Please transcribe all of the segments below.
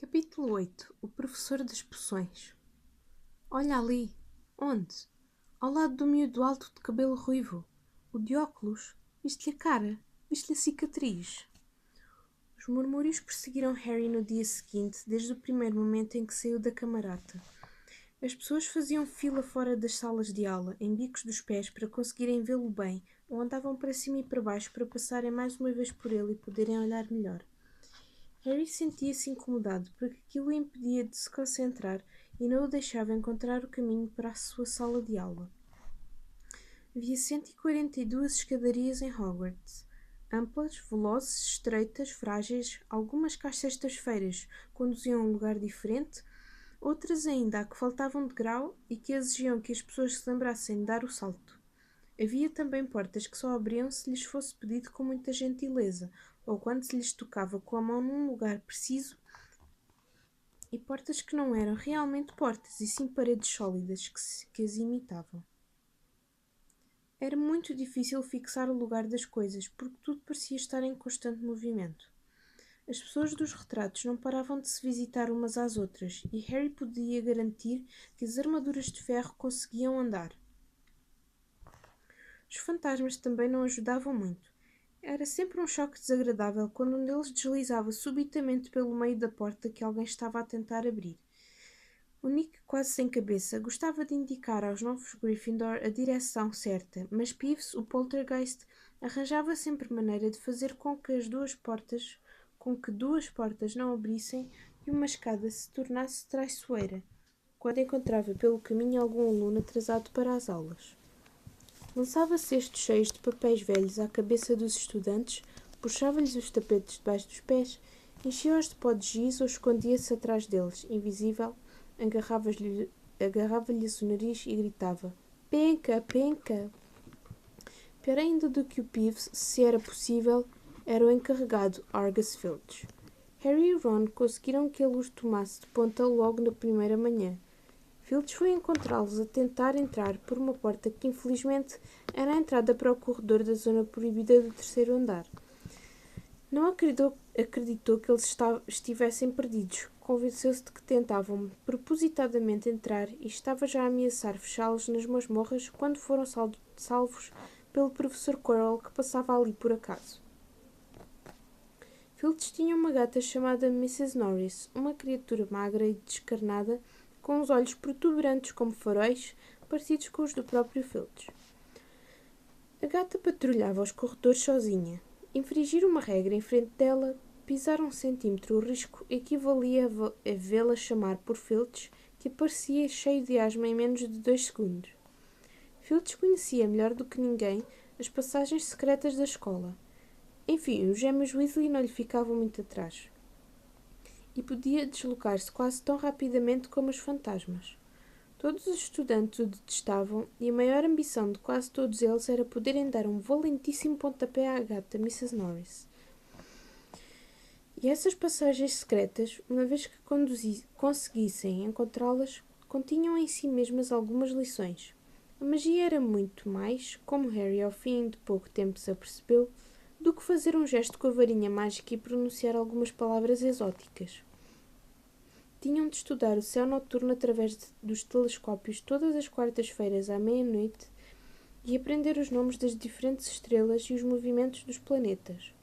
Capítulo 8. O professor das poções. Olha ali. Onde? Ao lado do miúdo alto de cabelo ruivo. O de óculos. Viste-lhe a cara? Viste-lhe a cicatriz? Os murmúrios perseguiram Harry no dia seguinte, desde o primeiro momento em que saiu da camarata. As pessoas faziam fila fora das salas de aula, em bicos dos pés, para conseguirem vê-lo bem, ou andavam para cima e para baixo para passarem mais uma vez por ele e poderem olhar melhor. Harry sentia-se incomodado porque aquilo o impedia de se concentrar e não o deixava encontrar o caminho para a sua sala de aula. Havia 142 escadarias em Hogwarts. Amplas, velozes, estreitas, frágeis, algumas que às sextas-feiras conduziam a um lugar diferente, outras ainda a que faltavam degrau e que exigiam que as pessoas se lembrassem de dar o salto. Havia também portas que só abriam se lhes fosse pedido com muita gentileza, ou quando se lhes tocava com a mão num lugar preciso, e portas que não eram realmente portas, e sim paredes sólidas que as imitavam. Era muito difícil fixar o lugar das coisas, porque tudo parecia estar em constante movimento. As pessoas dos retratos não paravam de se visitar umas às outras, e Harry podia garantir que as armaduras de ferro conseguiam andar. Os fantasmas também não ajudavam muito. Era sempre um choque desagradável quando um deles deslizava subitamente pelo meio da porta que alguém estava a tentar abrir. O Nick, quase sem cabeça, gostava de indicar aos novos Gryffindor a direção certa, mas Peeves, o poltergeist, arranjava sempre maneira de fazer com que duas portas não abrissem e uma escada se tornasse traiçoeira, quando encontrava pelo caminho algum aluno atrasado para as aulas. Lançava cestos cheios de papéis velhos à cabeça dos estudantes, puxava-lhes os tapetes debaixo dos pés, enchia-os de pó de giz ou escondia-se atrás deles, invisível, agarrava-lhes o nariz e gritava: "Penca, penca!" Pior ainda do que o Peeves, se era possível, era o encarregado Argus Filch. Harry e Ron conseguiram que ele os tomasse de ponta logo na primeira manhã. Filch foi encontrá-los a tentar entrar por uma porta que, infelizmente, era a entrada para o corredor da zona proibida do terceiro andar. Não acreditou que eles estivessem perdidos. Convenceu-se de que tentavam propositadamente entrar e estava já a ameaçar fechá-los nas masmorras quando foram salvos pelo professor Quirrell, que passava ali por acaso. Filch tinha uma gata chamada Mrs. Norris, uma criatura magra e descarnada, com os olhos protuberantes como faróis, parecidos com os do próprio Filch. A gata patrulhava os corredores sozinha. Infringir uma regra em frente dela, pisar 1 centímetro o risco, equivalia a vê-la chamar por Filch, que aparecia cheio de asma em menos de 2 segundos. Filch conhecia melhor do que ninguém as passagens secretas da escola. Enfim, os gêmeos Weasley não lhe ficavam muito atrás. E podia deslocar-se quase tão rapidamente como os fantasmas. Todos os estudantes o detestavam e a maior ambição de quase todos eles era poderem dar um valentíssimo pontapé à gata Mrs. Norris. E essas passagens secretas, uma vez que conseguissem encontrá-las, continham em si mesmas algumas lições. A magia era muito mais, como Harry ao fim de pouco tempo se apercebeu, do que fazer um gesto com a varinha mágica e pronunciar algumas palavras exóticas. Tinham de estudar o céu noturno através dos telescópios todas as quartas-feiras à meia-noite e aprender os nomes das diferentes estrelas e os movimentos dos planetas.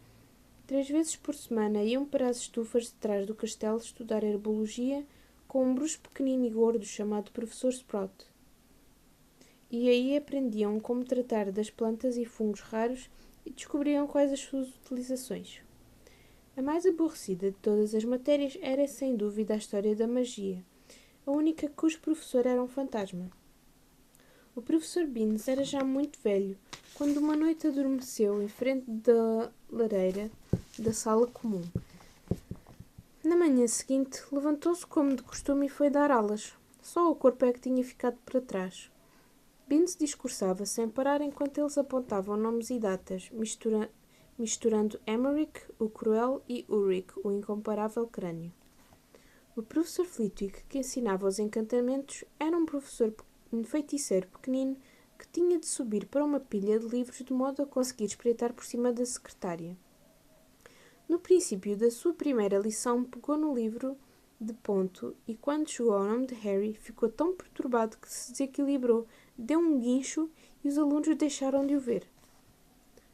3 vezes por semana iam para as estufas de trás do castelo estudar herbologia com um bruxo pequenino e gordo chamado Professor Sprout. E aí aprendiam como tratar das plantas e fungos raros e descobriam quais as suas utilizações. A mais aborrecida de todas as matérias era, sem dúvida, a história da magia, a única cujo professor era um fantasma. O professor Binns era já muito velho, quando uma noite adormeceu em frente da lareira da sala comum. Na manhã seguinte, levantou-se como de costume e foi dar aulas. Só o corpo é que tinha ficado para trás. Binns discursava sem parar enquanto eles apontavam nomes e datas, misturando Emerick, o cruel, e Ulrich, o incomparável crânio. O professor Flitwick, que ensinava os encantamentos, era um feiticeiro pequenino que tinha de subir para uma pilha de livros de modo a conseguir espreitar por cima da secretária. No princípio da sua primeira lição, pegou no livro de ponto e, quando chegou ao nome de Harry, ficou tão perturbado que se desequilibrou, deu um guincho e os alunos deixaram de o ver.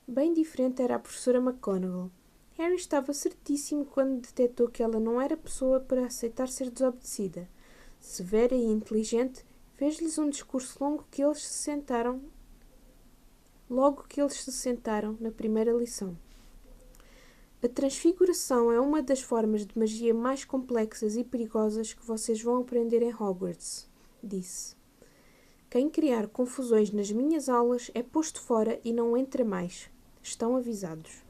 Bem diferente era a professora McGonagall. Harry estava certíssimo quando detectou que ela não era pessoa para aceitar ser desobedecida. Severa e inteligente, fez-lhes um discurso logo que eles se sentaram na primeira lição. A transfiguração é uma das formas de magia mais complexas e perigosas que vocês vão aprender em Hogwarts, disse. Quem criar confusões nas minhas aulas é posto fora e não entra mais. Estão avisados.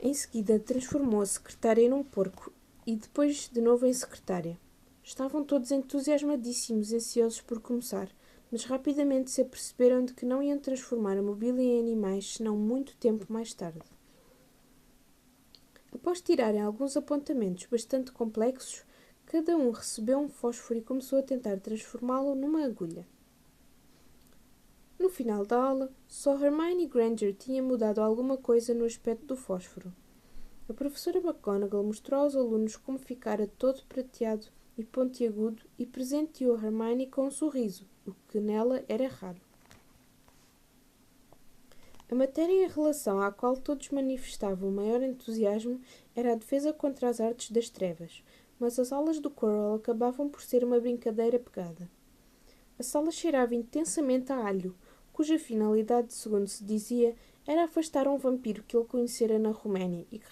Em seguida, transformou a secretária num porco e depois de novo em secretária. Estavam todos entusiasmadíssimos e ansiosos por começar, mas rapidamente se aperceberam de que não iam transformar a mobília em animais senão muito tempo mais tarde. Após tirarem alguns apontamentos bastante complexos, cada um recebeu um fósforo e começou a tentar transformá-lo numa agulha. No final da aula, só Hermione Granger tinha mudado alguma coisa no aspecto do fósforo. A professora McGonagall mostrou aos alunos como ficara todo prateado e pontiagudo e presenteou Hermione com um sorriso, o que nela era raro. A matéria em relação à qual todos manifestavam o maior entusiasmo era a defesa contra as artes das trevas, mas as aulas do Quirrell acabavam por ser uma brincadeira pegada. A sala cheirava intensamente a alho, cuja finalidade, segundo se dizia, era afastar um vampiro que ele conhecera na Roménia e que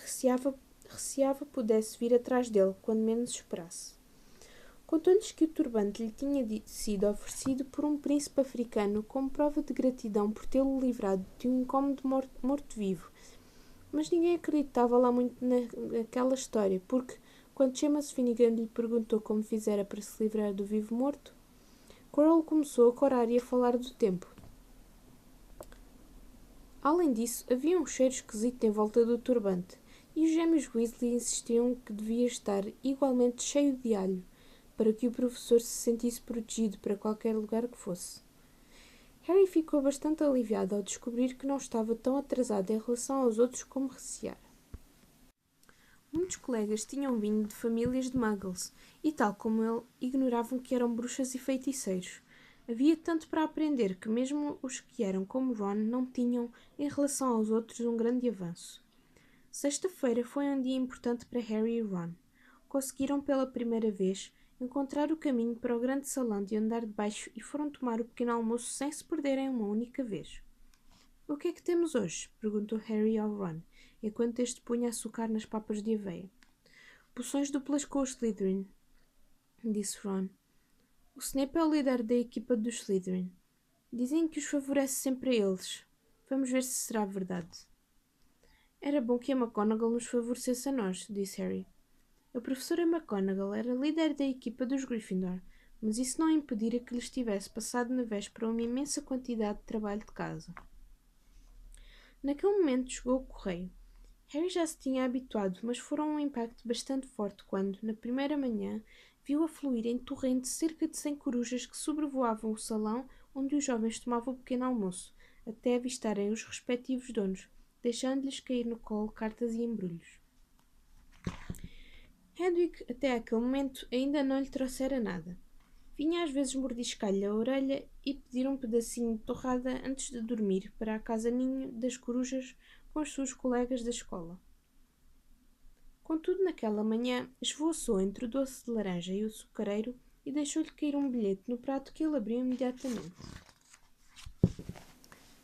receava pudesse vir atrás dele quando menos esperasse. Contou-lhes que o turbante lhe tinha sido oferecido por um príncipe africano como prova de gratidão por tê-lo livrado de um incómodo morto-vivo. Mas ninguém acreditava lá muito naquela história, porque, quando Seamus Finnegan lhe perguntou como fizera para se livrar do vivo-morto, Quirrell começou a corar e a falar do tempo. Além disso, havia um cheiro esquisito em volta do turbante, e os gêmeos Weasley insistiam que devia estar igualmente cheio de alho, para que o professor se sentisse protegido para qualquer lugar que fosse. Harry ficou bastante aliviado ao descobrir que não estava tão atrasado em relação aos outros como receara. Muitos colegas tinham vindo de famílias de muggles e, tal como ele, ignoravam que eram bruxas e feiticeiros. Havia tanto para aprender que mesmo os que eram como Ron não tinham, em relação aos outros, um grande avanço. Sexta-feira foi um dia importante para Harry e Ron. Conseguiram pela primeira vez encontrar o caminho para o grande salão de andar de baixo e foram tomar o pequeno almoço sem se perderem uma única vez. "O que é que temos hoje?" perguntou Harry ao Ron, enquanto este punha açúcar nas papas de aveia. "Poções duplas com o Slytherin", disse Ron. "O Snape é o líder da equipa dos Slytherin. Dizem que os favorece sempre a eles. Vamos ver se será verdade." "Era bom que a McGonagall nos favorecesse a nós", disse Harry. A professora McGonagall era líder da equipa dos Gryffindor, mas isso não impedira que lhes tivesse passado na véspera uma imensa quantidade de trabalho de casa. Naquele momento chegou o correio. Harry já se tinha habituado, mas foram um impacto bastante forte quando, na primeira manhã, viu afluir em torrente cerca de 100 corujas que sobrevoavam o salão onde os jovens tomavam o pequeno almoço, até avistarem os respectivos donos, deixando-lhes cair no colo cartas e embrulhos. Hedwig, até aquele momento, ainda não lhe trouxera nada. Vinha às vezes mordiscar-lhe a orelha e pedir um pedacinho de torrada antes de dormir para a casa-ninho das corujas com as suas colegas da escola. Contudo, naquela manhã, esvoaçou entre o doce de laranja e o açucareiro e deixou-lhe cair um bilhete no prato que ele abriu imediatamente.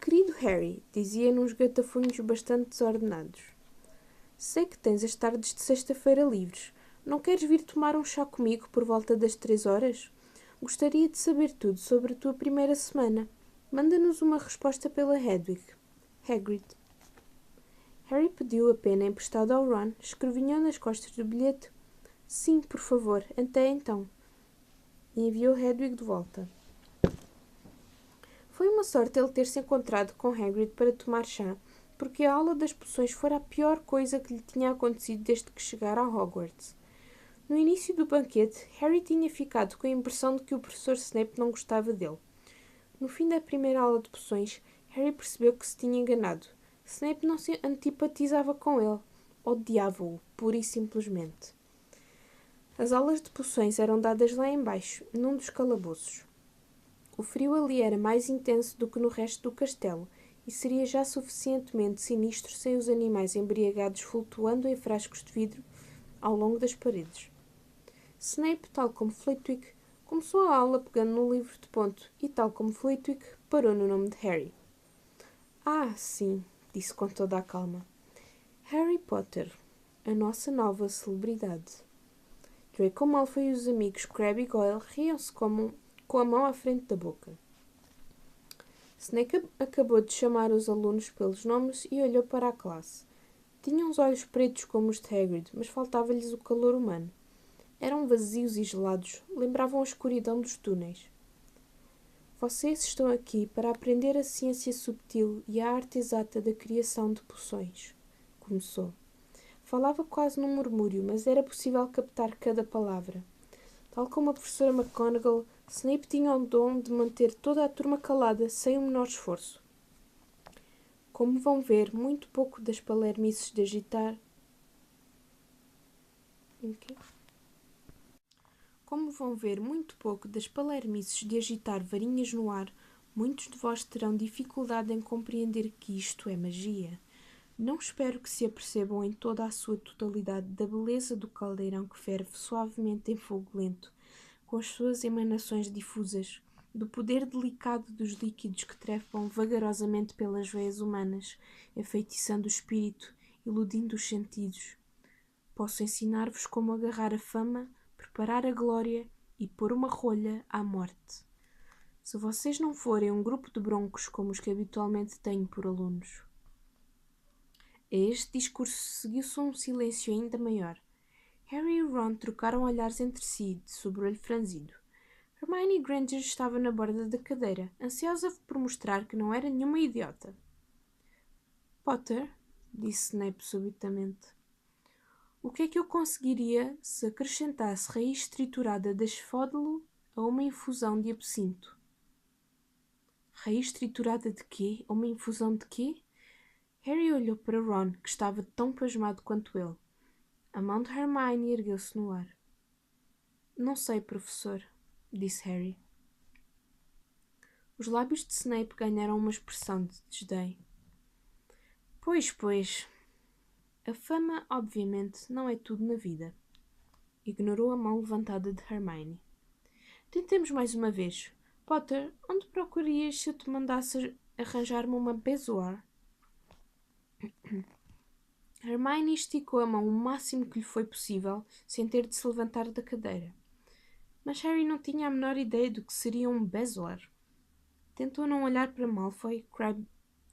"Querido Harry", dizia nos gatafunhos bastante desordenados, "sei que tens as tardes de sexta-feira livres. Não queres vir tomar um chá comigo por volta das 3 horas? Gostaria de saber tudo sobre a tua primeira semana. Manda-nos uma resposta pela Hedwig. Hagrid." Harry pediu a pena emprestada ao Ron, escrevinhou nas costas do bilhete: "Sim, por favor, até então", e enviou Hedwig de volta. Foi uma sorte ele ter se encontrado com Hagrid para tomar chá, porque a aula das poções fora a pior coisa que lhe tinha acontecido desde que chegara a Hogwarts. No início do banquete, Harry tinha ficado com a impressão de que o professor Snape não gostava dele. No fim da primeira aula de poções, Harry percebeu que se tinha enganado. Snape não se antipatizava com ele, odiava-o, pura e simplesmente. As aulas de poções eram dadas lá embaixo, num dos calabouços. O frio ali era mais intenso do que no resto do castelo, e seria já suficientemente sinistro sem os animais embriagados flutuando em frascos de vidro ao longo das paredes. Snape, tal como Flitwick, começou a aula pegando no livro de ponto e, tal como Flitwick, parou no nome de Harry. Ah, sim, disse com toda a calma. Harry Potter, a nossa nova celebridade. Draco Malfoy e os amigos Crabbe e Goyle riam-se com a mão à frente da boca. Snape acabou de chamar os alunos pelos nomes e olhou para a classe. Tinham os olhos pretos como os de Hagrid, mas faltava-lhes o calor humano. Eram vazios e gelados, lembravam a escuridão dos túneis. Vocês estão aqui para aprender a ciência subtil e a arte exata da criação de poções. Começou. Falava quase num murmúrio, mas era possível captar cada palavra. Tal como a professora McGonagall, Snape tinha o dom de manter toda a turma calada sem o menor esforço. Como vão ver, muito pouco das palermices de agitar... Como vão ver muito pouco das palermices de agitar varinhas no ar, muitos de vós terão dificuldade em compreender que isto é magia. Não espero que se apercebam em toda a sua totalidade da beleza do caldeirão que ferve suavemente em fogo lento, com as suas emanações difusas, do poder delicado dos líquidos que trepam vagarosamente pelas veias humanas, enfeitiçando o espírito, iludindo os sentidos. Posso ensinar-vos como agarrar a fama, preparar a glória e pôr uma rolha à morte. Se vocês não forem um grupo de broncos como os que habitualmente tenho por alunos. A este discurso seguiu-se um silêncio ainda maior. Harry e Ron trocaram olhares entre si, de sobrolho franzido. Hermione Granger estava na borda da cadeira, ansiosa por mostrar que não era nenhuma idiota. Potter, disse Snape subitamente, o que é que eu conseguiria se acrescentasse raiz triturada de esfódilo a uma infusão de absinto? Raiz triturada de quê? A uma infusão de quê? Harry olhou para Ron, que estava tão pasmado quanto ele. A mão de Hermione ergueu-se no ar. Não sei, professor, disse Harry. Os lábios de Snape ganharam uma expressão de desdém. Pois. A fama, obviamente, não é tudo na vida. Ignorou a mão levantada de Hermione. Tentemos mais uma vez. Potter, onde procurarias se eu te mandasse arranjar-me uma bezoar? Hermione esticou a mão o máximo que lhe foi possível, sem ter de se levantar da cadeira. Mas Harry não tinha a menor ideia do que seria um bezoar. Tentou não olhar para Malfoy, Crabbe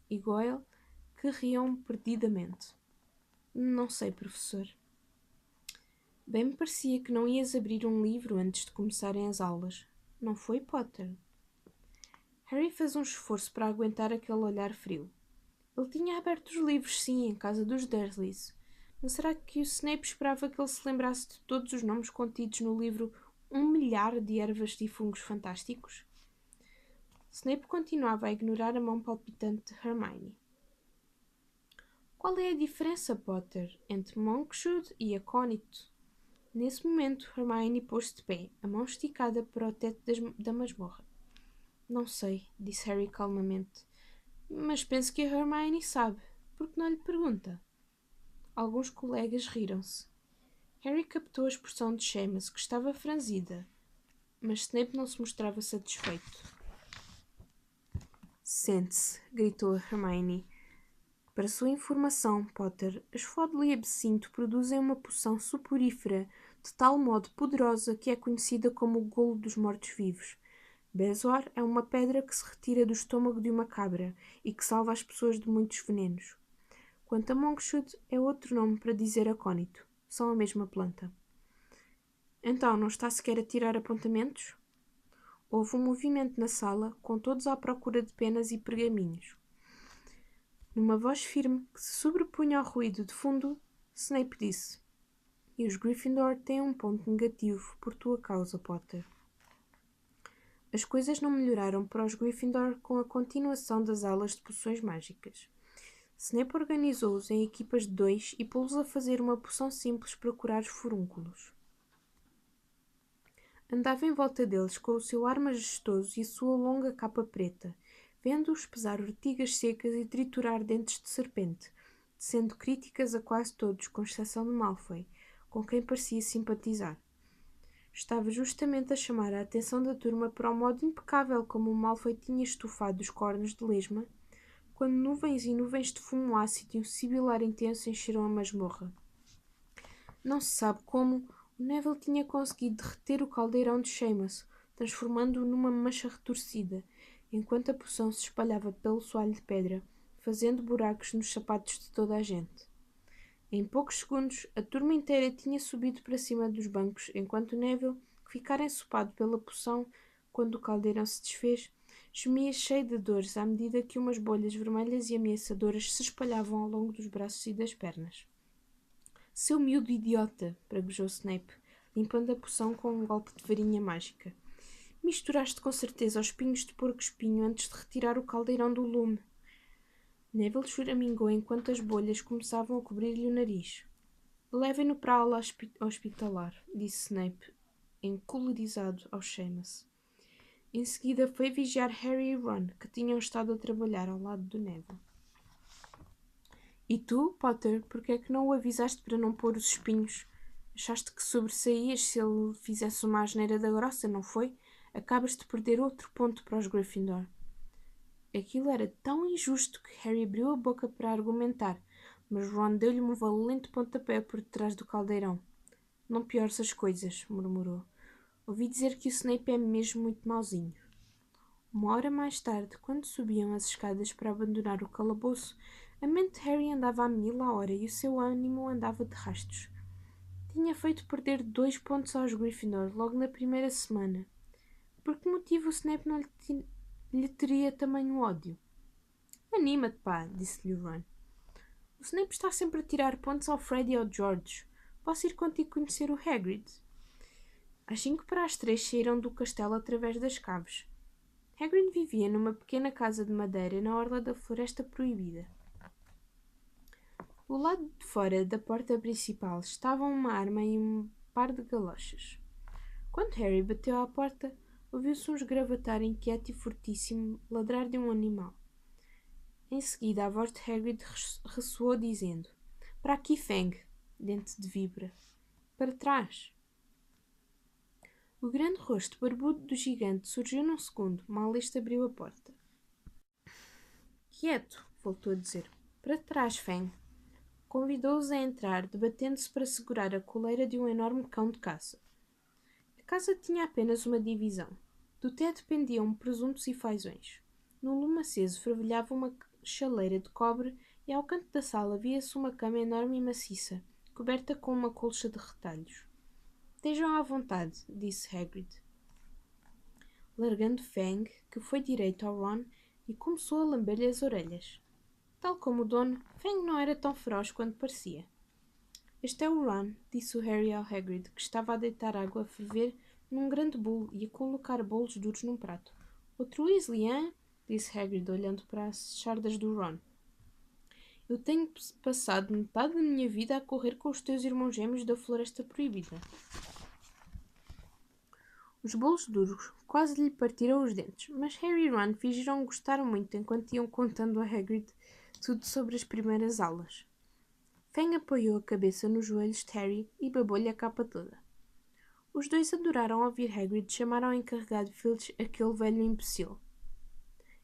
e Goyle, que riam perdidamente. Não sei, professor. Bem me parecia que não ias abrir um livro antes de começarem as aulas. Não foi, Potter? Harry fez um esforço para aguentar aquele olhar frio. Ele tinha aberto os livros, sim, em casa dos Dursleys. Mas será que o Snape esperava que ele se lembrasse de todos os nomes contidos no livro 1 milhar de ervas e fungos fantásticos? Snape continuava a ignorar a mão palpitante de Hermione. Qual é a diferença, Potter, entre Monkshood e acónito? Nesse momento, Hermione pôs-se de pé, a mão esticada para o teto da masmorra. Não sei, disse Harry calmamente. Mas penso que a Hermione sabe. Por que não lhe pergunta? Alguns colegas riram-se. Harry captou a expressão de Seamus, que estava franzida, mas Snape não se mostrava satisfeito. Sente-se, gritou Hermione. Para sua informação, Potter, esfódilo e absinto produzem uma poção soporífera de tal modo poderosa que é conhecida como o golo dos mortos-vivos. Bezoar é uma pedra que se retira do estômago de uma cabra e que salva as pessoas de muitos venenos. Quanto a Monkshood, é outro nome para dizer acónito. São a mesma planta. Então, não está sequer a tirar apontamentos? Houve um movimento na sala, com todos à procura de penas e pergaminhos. Numa voz firme que se sobrepunha ao ruído de fundo, Snape disse: E os Gryffindor têm um ponto negativo por tua causa, Potter. As coisas não melhoraram para os Gryffindor com a continuação das aulas de poções mágicas. Snape organizou-os em equipas de 2 e pô-los a fazer uma poção simples para curar os furúnculos. Andava em volta deles com o seu ar majestoso e a sua longa capa preta, vendo-os pesar urtigas secas e triturar dentes de serpente, sendo críticas a quase todos, com exceção de Malfoy, com quem parecia simpatizar. Estava justamente a chamar a atenção da turma para o modo impecável como o Malfoy tinha estufado os cornos de lesma, quando nuvens e nuvens de fumo ácido e um sibilar intenso encheram a masmorra. Não se sabe como, o Neville tinha conseguido derreter o caldeirão de Seamus, transformando-o numa mancha retorcida, enquanto a poção se espalhava pelo soalho de pedra, fazendo buracos nos sapatos de toda a gente. Em poucos segundos, a turma inteira tinha subido para cima dos bancos, enquanto Neville, que ficara ensopado pela poção quando o caldeirão se desfez, gemia cheio de dores à medida que umas bolhas vermelhas e ameaçadoras se espalhavam ao longo dos braços e das pernas. Seu miúdo idiota, praguejou Snape, limpando a poção com um golpe de varinha mágica. Misturaste com certeza os espinhos de porco-espinho antes de retirar o caldeirão do lume. Neville choramingou enquanto as bolhas começavam a cobrir-lhe o nariz. Levem-no para a ala hospitalar, disse Snape, encolerizado ao Seamus. Em seguida foi vigiar Harry e Ron, que tinham estado a trabalhar ao lado do Neville. E tu, Potter, por que é que não o avisaste para não pôr os espinhos? Achaste que sobressaías se ele fizesse uma asneira da grossa, não foi? Acabas de perder outro ponto para os Gryffindor. Aquilo era tão injusto que Harry abriu a boca para argumentar, mas Ron deu-lhe um valente pontapé por detrás do caldeirão. Não piores as coisas, murmurou. Ouvi dizer que o Snape é mesmo muito mauzinho. Uma hora mais tarde, quando subiam as escadas para abandonar o calabouço, a mente de Harry andava a 1000 a hora e o seu ânimo andava de rastos. Tinha feito perder 2 pontos aos Gryffindor logo na primeira semana. Por que motivo o Snape não lhe teria tamanho ódio? Anima-te, pá, disse-lhe Ron. O Snape está sempre a tirar pontos ao Fred e ao George. Posso ir contigo conhecer o Hagrid? Às 5 para as 3 saíram do castelo através das caves. Hagrid vivia numa pequena casa de madeira na orla da Floresta Proibida. Do lado de fora da porta principal estavam uma arma e um par de galochas. Quando Harry bateu à porta, ouviu-se um esgravatar inquieto e fortíssimo ladrar de um animal. Em seguida, a voz de Hagrid ressoou dizendo: "Para aqui, Fang!" Dente de vibra. "Para trás!" O grande rosto barbudo do gigante surgiu num segundo, mal este abriu a porta. "Quieto!" voltou a dizer. "Para trás, Fang!" Convidou-os a entrar, debatendo-se para segurar a coleira de um enorme cão de caça. A casa tinha apenas uma divisão. Do teto pendiam presuntos e fazões. No lume aceso fervilhava uma chaleira de cobre e ao canto da sala via-se uma cama enorme e maciça, coberta com uma colcha de retalhos. "Estejam à vontade", disse Hagrid, largando Fang, que foi direito ao Ron e começou a lamber-lhe as orelhas. Tal como o dono, Fang não era tão feroz quanto parecia. "Este é o Ron", disse o Harry ao Hagrid, que estava a deitar água a ferver num grande bule e a colocar bolos duros num prato. "Outro Weasley, hein?" disse Hagrid, olhando para as sardas do Ron. "Eu tenho passado metade da minha vida a correr com os teus irmãos gêmeos da Floresta Proibida." Os bolos duros quase lhe partiram os dentes, mas Harry e Ron fingiram gostar muito enquanto iam contando a Hagrid tudo sobre as primeiras aulas. Fang apoiou a cabeça nos joelhos de Harry e babou-lhe a capa toda. Os dois adoraram ouvir Hagrid chamar ao encarregado Filch aquele velho imbecil.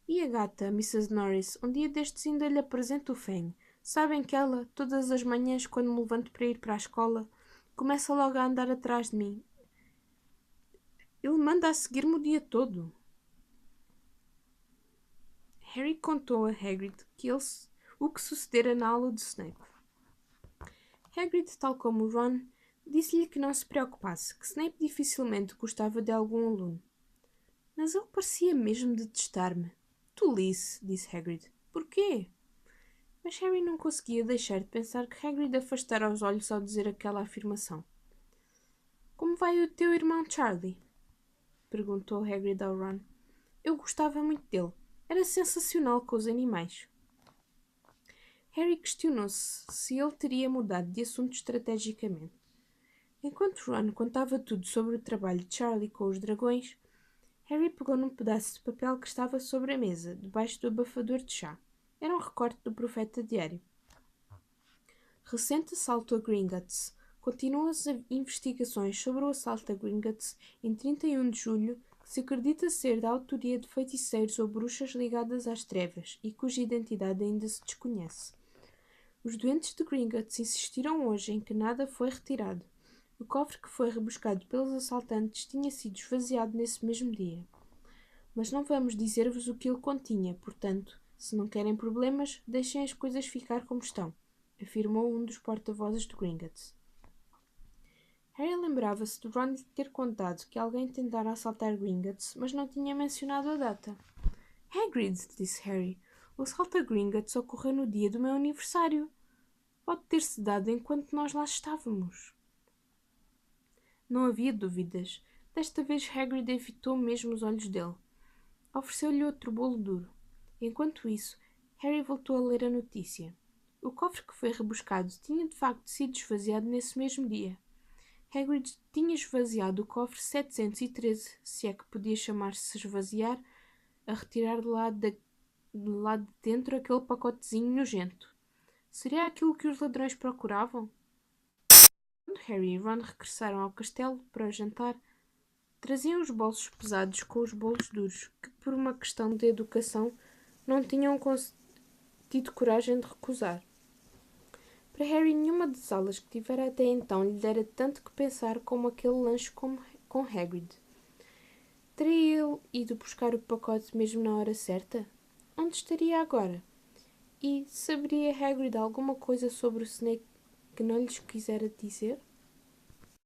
"E a gata, Mrs. Norris, um dia destes ainda lhe apresento o Fang. Sabem que ela, todas as manhãs, quando me levanto para ir para a escola, começa logo a andar atrás de mim. Ele manda a seguir-me o dia todo." Harry contou a Hagrid o que sucedera na aula de Snape. Hagrid, tal como Ron, disse-lhe que não se preocupasse, que Snape dificilmente gostava de algum aluno. "Mas ele parecia mesmo detestar-me." "Tolice", disse Hagrid. "Porquê?" Mas Harry não conseguia deixar de pensar que Hagrid afastara os olhos ao dizer aquela afirmação. "Como vai o teu irmão Charlie?" perguntou Hagrid ao Ron. "Eu gostava muito dele. Era sensacional com os animais." Harry questionou-se se ele teria mudado de assunto estrategicamente. Enquanto Ron contava tudo sobre o trabalho de Charlie com os dragões, Harry pegou num pedaço de papel que estava sobre a mesa, debaixo do abafador de chá. Era um recorte do Profeta Diário. Recente assalto a Gringotts. Continuam as investigações sobre o assalto a Gringotts em 31 de julho, que se acredita ser da autoria de feiticeiros ou bruxas ligadas às trevas e cuja identidade ainda se desconhece. Os doentes de Gringotts insistiram hoje em que nada foi retirado. O cofre que foi rebuscado pelos assaltantes tinha sido esvaziado nesse mesmo dia. Mas não vamos dizer-vos o que ele continha, portanto, se não querem problemas, deixem as coisas ficar como estão, afirmou um dos porta-vozes de Gringotts. Harry lembrava-se de Ron ter contado que alguém tentara assaltar Gringotts, mas não tinha mencionado a data. Hagrid, disse Harry, o assalto a Gringotts ocorreu no dia do meu aniversário. Pode ter-se dado enquanto nós lá estávamos. Não havia dúvidas. Desta vez Hagrid evitou mesmo os olhos dele. Ofereceu-lhe outro bolo duro. Enquanto isso, Harry voltou a ler a notícia. O cofre que foi rebuscado tinha de facto sido esvaziado nesse mesmo dia. Hagrid tinha esvaziado o cofre 713, se é que podia chamar-se esvaziar, a retirar de lá de dentro aquele pacotezinho nojento. Seria aquilo que os ladrões procuravam? Quando Harry e Ron regressaram ao castelo para o jantar, traziam os bolsos pesados com os bolos duros, que por uma questão de educação não tinham tido coragem de recusar. Para Harry, nenhuma das aulas que tivera até então lhe dera tanto que pensar como aquele lanche com Hagrid. Teria ele ido buscar o pacote mesmo na hora certa? Onde estaria agora? E saberia Hagrid alguma coisa sobre o Snape que não lhes quisera dizer?